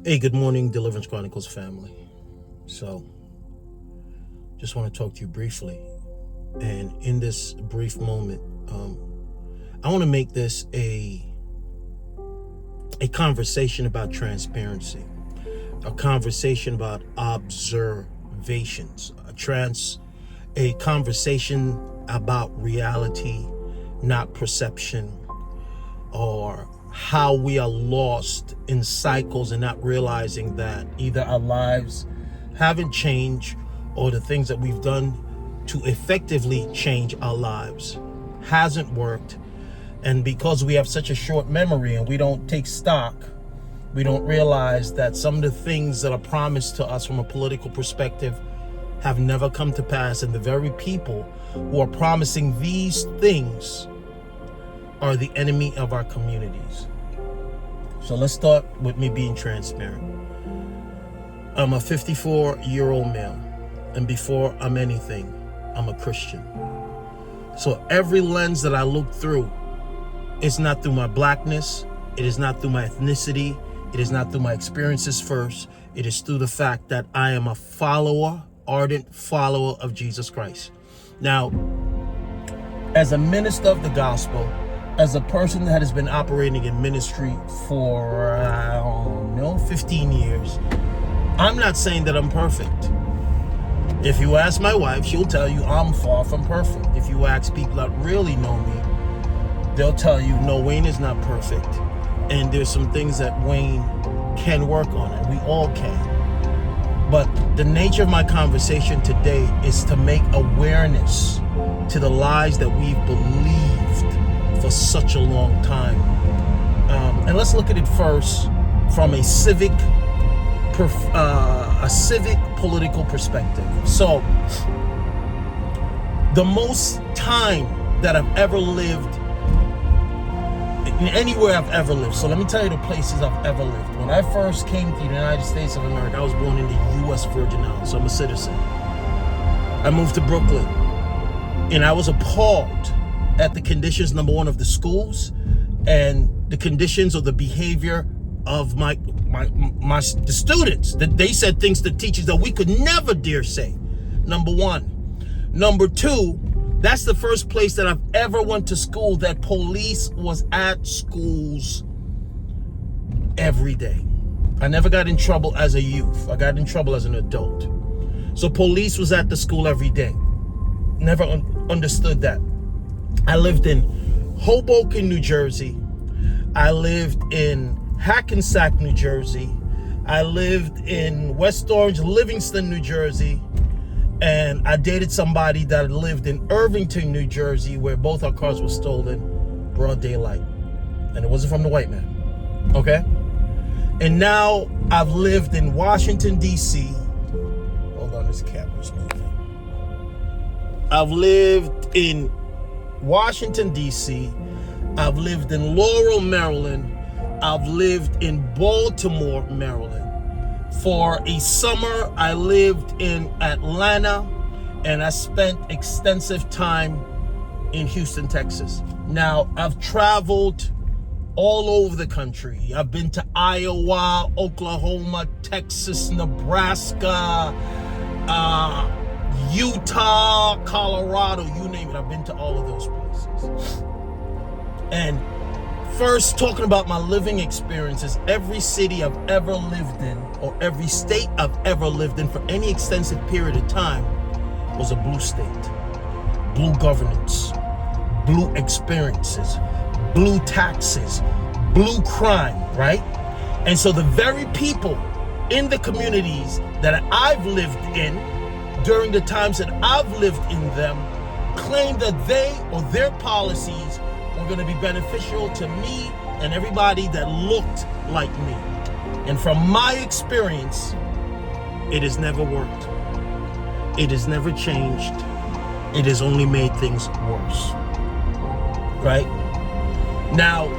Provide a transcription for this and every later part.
Hey, good morning, Deliverance Chronicles family. So, just want to talk to you briefly. And in this brief moment, I want to make this a conversation about transparency, a conversation about observations, a conversation about reality, not perception, or how we are lost in cycles and not realizing that either our lives haven't changed or the things that we've done to effectively change our lives hasn't worked. And because we have such a short memory and we don't take stock, we don't realize that some of the things that are promised to us from a political perspective have never come to pass. And the very people who are promising these things are the enemy of our communities. So let's start with me being transparent. I'm a 54-year-old male, and before I'm anything, I'm a Christian. So every lens that I look through, it's not through my blackness, it is not through my ethnicity, it is not through my experiences first, it is through the fact that I am a follower, ardent follower of Jesus Christ. Now, as a minister of the gospel, as a person that has been operating in ministry for, 15 years, I'm not saying that I'm perfect. If you ask my wife, she'll tell you I'm far from perfect. If you ask people that really know me, they'll tell you, no, Wayne is not perfect. And there's some things that Wayne can work on, and we all can. But the nature of my conversation today is to make awareness to the lies that we've believed for such a long time. And let's look at it first from a civic political perspective. So the most time that I've ever lived in anywhere I've ever lived. So let me tell you the places I've ever lived. When I first came to the United States of America, I was born in the U.S. Virgin Islands, so I'm a citizen. I moved to Brooklyn, and I was appalled at the conditions, number one, of the schools and the conditions or the behavior of the students. That they said things to teachers that we could never dare say. Number one. Number two, that's the first place that I've ever went to school that police was at schools every day. I never got in trouble as a youth. I got in trouble as an adult. So police was at the school every day. Never understood that. I lived in Hoboken, New Jersey. I lived in Hackensack, New Jersey. I lived in West Orange, Livingston, New Jersey. And I dated somebody that lived in Irvington, New Jersey, where both our cars were stolen, broad daylight. And it wasn't from the white man, okay? And now I've lived in Washington, D.C. Hold on, this camera's moving. I've lived in Washington, D.C. I've lived in Laurel, Maryland. I've lived in Baltimore, Maryland. For a summer, I lived in Atlanta, and I spent extensive time in Houston, Texas. Now, I've traveled all over the country. I've been to Iowa, Oklahoma, Texas, Nebraska, Utah, Colorado, you name it. I've been to all of those places. And first, talking about my living experiences, every city I've ever lived in, or every state I've ever lived in for any extensive period of time, was a blue state. Blue governance, blue experiences, blue taxes, blue crime, right? And so the very people in the communities that I've lived in, during the times that I've lived in them, claim that they or their policies were going to be beneficial to me and everybody that looked like me. And from my experience, it has never worked. It has never changed. It has only made things worse. Right? Now,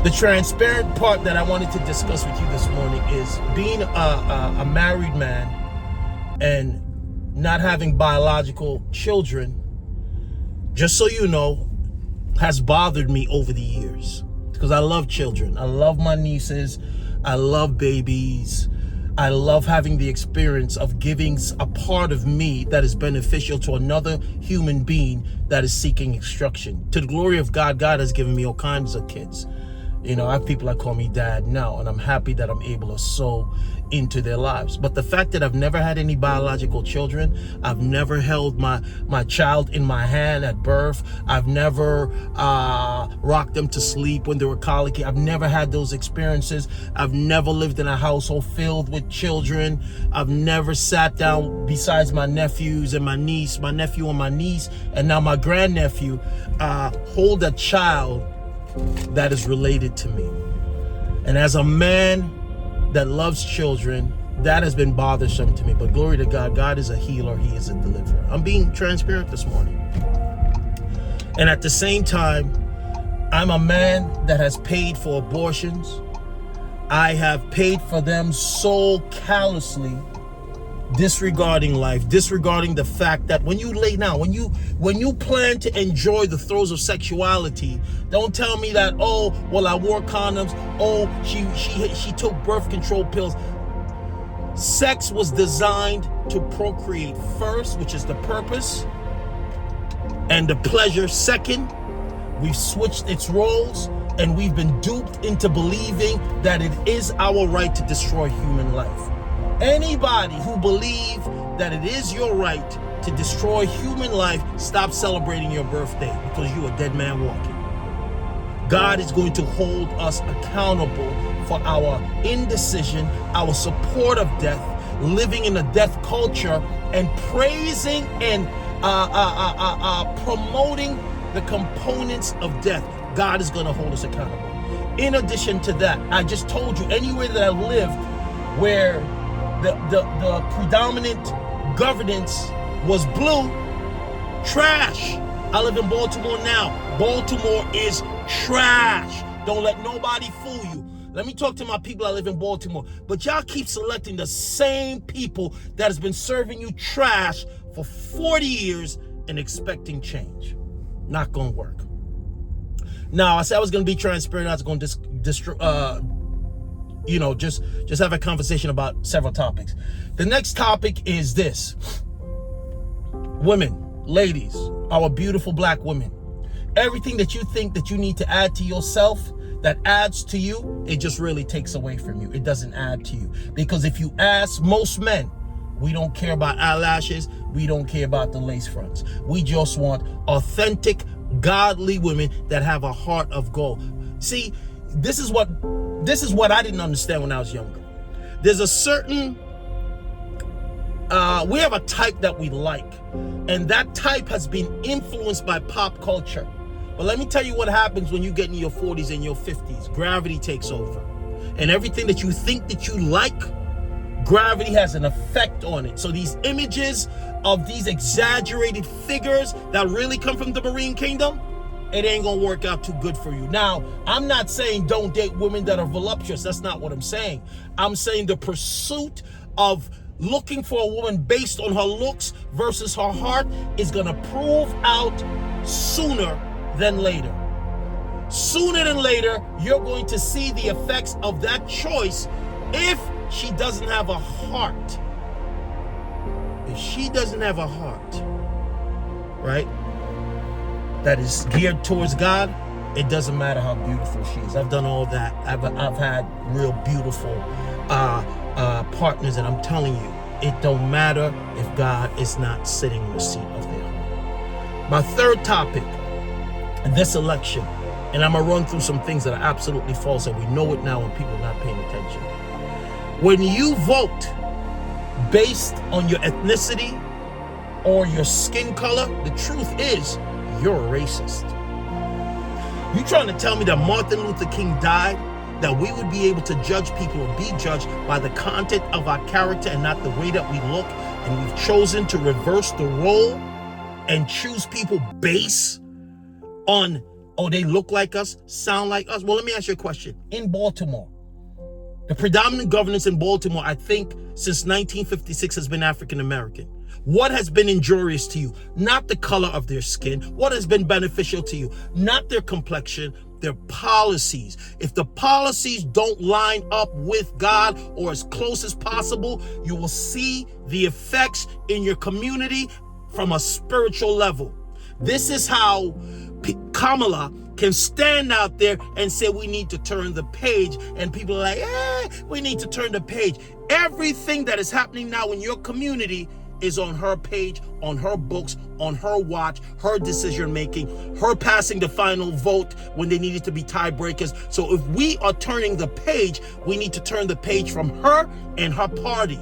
the transparent part that I wanted to discuss with you this morning is being a married man and not having biological children, just so you know, has bothered me over the years, because I love children. I love my nieces. I love babies. I love having the experience of giving a part of me that is beneficial to another human being that is seeking instruction. To the glory of God, God has given me all kinds of kids. You know, I have people that call me dad now, and I'm happy that I'm able to sow into their lives. But the fact that I've never had any biological children, I've never held my child in my hand at birth, I've never rocked them to sleep when they were colicky, I've never had those experiences, I've never lived in a household filled with children, I've never sat down besides my nephews and my nephew and my niece, and now my grandnephew, hold a child that is related to me. And as a man that loves children, that has been bothersome to me. But glory to God, God is a healer, he is a deliverer. I'm being transparent this morning. And at the same time, I'm a man that has paid for abortions. I have paid for them so callously, disregarding life, disregarding the fact that when you lay down, when you plan to enjoy the throes of sexuality, don't tell me that, oh, well, I wore condoms, oh, she took birth control pills. Sex was designed to procreate first, which is the purpose, and the pleasure second. We've switched its roles, and we've been duped into believing that it is our right to destroy human life. Anybody who believes that it is your right to destroy human life, stop celebrating your birthday, because you're a dead man walking. God is going to hold us accountable for our indecision, our support of death, living in a death culture, and praising and promoting the components of death. God is going to hold us accountable. In addition to that, I just told you, anywhere that I lived where the predominant governance was blue, trash. I live in Baltimore now. Baltimore is trash. Don't let nobody fool you. Let me talk to my people that live in Baltimore. But y'all keep selecting the same people that has been serving you trash for 40 years and expecting change. Not gonna work. Now, I said I was gonna be transparent. I was gonna just have a conversation about several topics. The next topic is this. Women, ladies, our beautiful black women. Everything that you think that you need to add to yourself that adds to you, it just really takes away from you. It doesn't add to you. Because if you ask most men, we don't care about eyelashes. We don't care about the lace fronts. We just want authentic, godly women that have a heart of gold. See, this is what I didn't understand when I was younger. There's a certain, we have a type that we like, and that type has been influenced by pop culture. But let me tell you what happens when you get in your 40s and your 50s. Gravity takes over. And everything that you think that you like, gravity has an effect on it. So these images of these exaggerated figures that really come from the marine kingdom, it ain't gonna work out too good for you. Now, I'm not saying don't date women that are voluptuous. That's not what I'm saying. I'm saying the pursuit of looking for a woman based on her looks versus her heart is gonna prove out sooner than later. Sooner than later, you're going to see the effects of that choice if she doesn't have a heart. If she doesn't have a heart, right, that is geared towards God, it doesn't matter how beautiful she is. I've done all that. I've had real beautiful partners, and I'm telling you, it don't matter if God is not sitting in the seat of their heart. My third topic, this election, and I'm gonna run through some things that are absolutely false, and we know it now when people are not paying attention. When you vote based on your ethnicity or your skin color, the truth is you're a racist. You trying to tell me that Martin Luther King died, that we would be able to judge people or be judged by the content of our character and not the way that we look, and we've chosen to reverse the role and choose people based on, oh, they look like us, sound like us? Well, let me ask you a question. In Baltimore, the predominant governance in Baltimore, I think, since 1956 has been African American. What has been injurious to you? Not the color of their skin. What has been beneficial to you? Not their complexion. their policies. If the policies don't line up with God or as close as possible, you will see the effects in your community from a spiritual level. This is how Kamala can stand out there and say we need to turn the page, and people are like, we need to turn the page. Everything that is happening now in your community is on her page, on her books, on her watch, her decision making, her passing the final vote when they needed to be tiebreakers. So if we are turning the page, we need to turn the page from her and her party.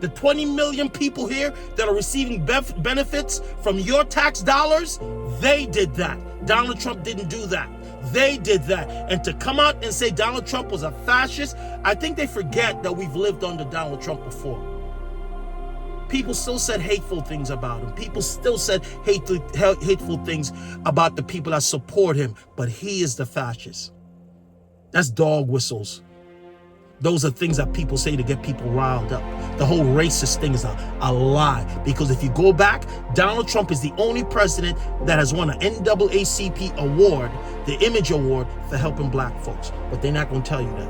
The 20 million people here that are receiving benefits from your tax dollars, they did that. Donald Trump didn't do that. They did that. And to come out and say Donald Trump was a fascist, I think they forget that we've lived under Donald Trump before. People still said hateful things about him. People still said hateful things about the people that support him. But he is the fascist. That's dog whistles. Those are things that people say to get people riled up. The whole racist thing is a lie. Because if you go back, Donald Trump is the only president that has won an NAACP award, the Image Award, for helping black folks. But they're not going to tell you that.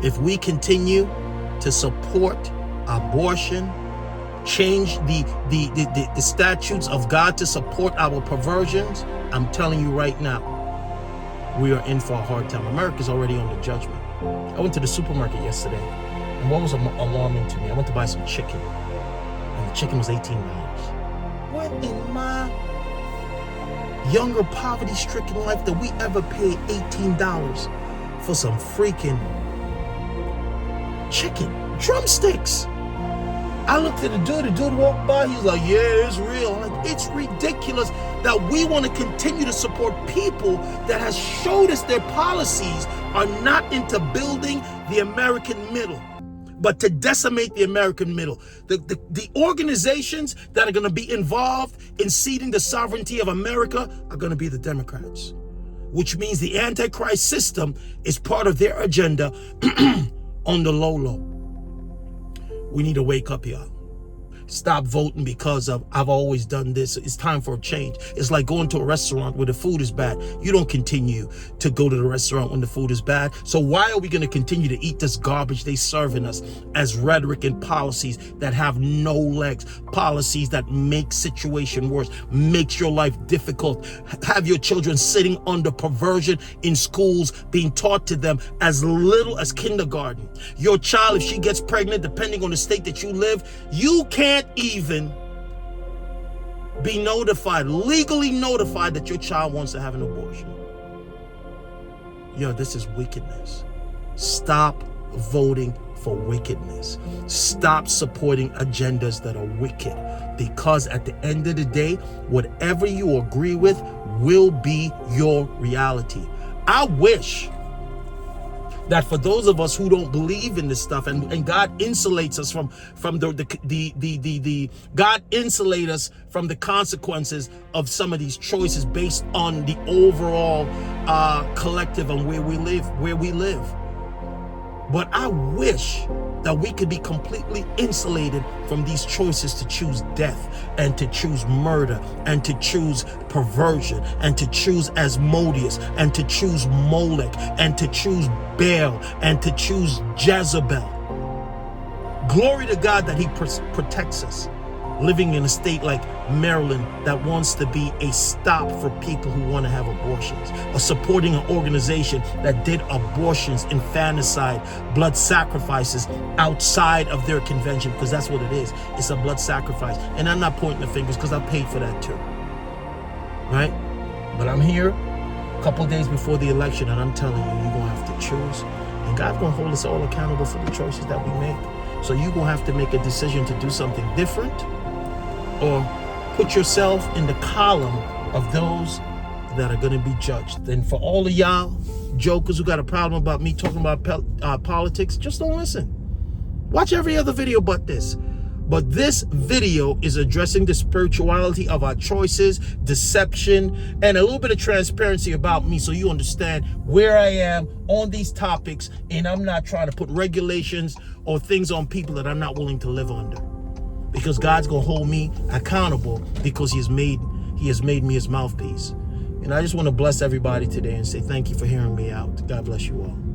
If we continue to support abortion, change the statutes of God to support our perversions, I'm telling you right now, we are in for a hard time. America's already under judgment. I went to the supermarket yesterday, and what was alarming to me, I went to buy some chicken, and the chicken was $18. When in my younger poverty-stricken life did we ever pay $18 for some freaking chicken drumsticks? I looked at the dude walked by, he was like, yeah, it's real. I'm like, it's ridiculous that we want to continue to support people that has showed us their policies are not into building the American middle, but to decimate the American middle. The organizations that are going to be involved in ceding the sovereignty of America are going to be the Democrats, which means the Antichrist system is part of their agenda on the low. We need to wake up, y'all. Stop voting because of I've always done this. It's time for a change. It's like going to a restaurant where the food is bad. You don't continue to go to the restaurant when the food is bad. So why are we going to continue to eat this garbage they serving us as rhetoric and policies that have no legs? Policies that make situation worse, makes your life difficult. Have your children sitting under perversion in schools, being taught to them as little as kindergarten. Your child, if she gets pregnant, depending on the state that you live, you can't even be notified, legally notified that your child wants to have an abortion. Yo, this is wickedness. Stop voting for wickedness. Stop supporting agendas that are wicked, because at the end of the day, whatever you agree with will be your reality. I wish that for those of us who don't believe in this stuff, and God insulates us from God insulate us from the consequences of some of these choices based on the overall collective and where we live. But I wish that we could be completely insulated from these choices to choose death and to choose murder and to choose perversion and to choose Asmodeus and to choose Molech and to choose Baal and to choose Jezebel. Glory to God that he protects us. Living in a state like Maryland that wants to be a stop for people who want to have abortions, or supporting an organization that did abortions, infanticide, blood sacrifices outside of their convention, because that's what it is. It's a blood sacrifice. And I'm not pointing the fingers because I paid for that too. Right? But I'm here a couple of days before the election, and I'm telling you, you're going to have to choose. And God's going to hold us all accountable for the choices that we make. So you're going to have to make a decision to do something different, or put yourself in the column of those that are going to be judged. Then for all of y'all jokers who got a problem about me talking about politics, just don't listen. Watch every other video but this. But this video is addressing the spirituality of our choices, deception, and a little bit of transparency about me, so you understand where I am on these topics, and I'm not trying to put regulations or things on people that I'm not willing to live under. Because God's gonna hold me accountable, because He has made me His mouthpiece. And I just want to bless everybody today and say thank you for hearing me out. God bless you all.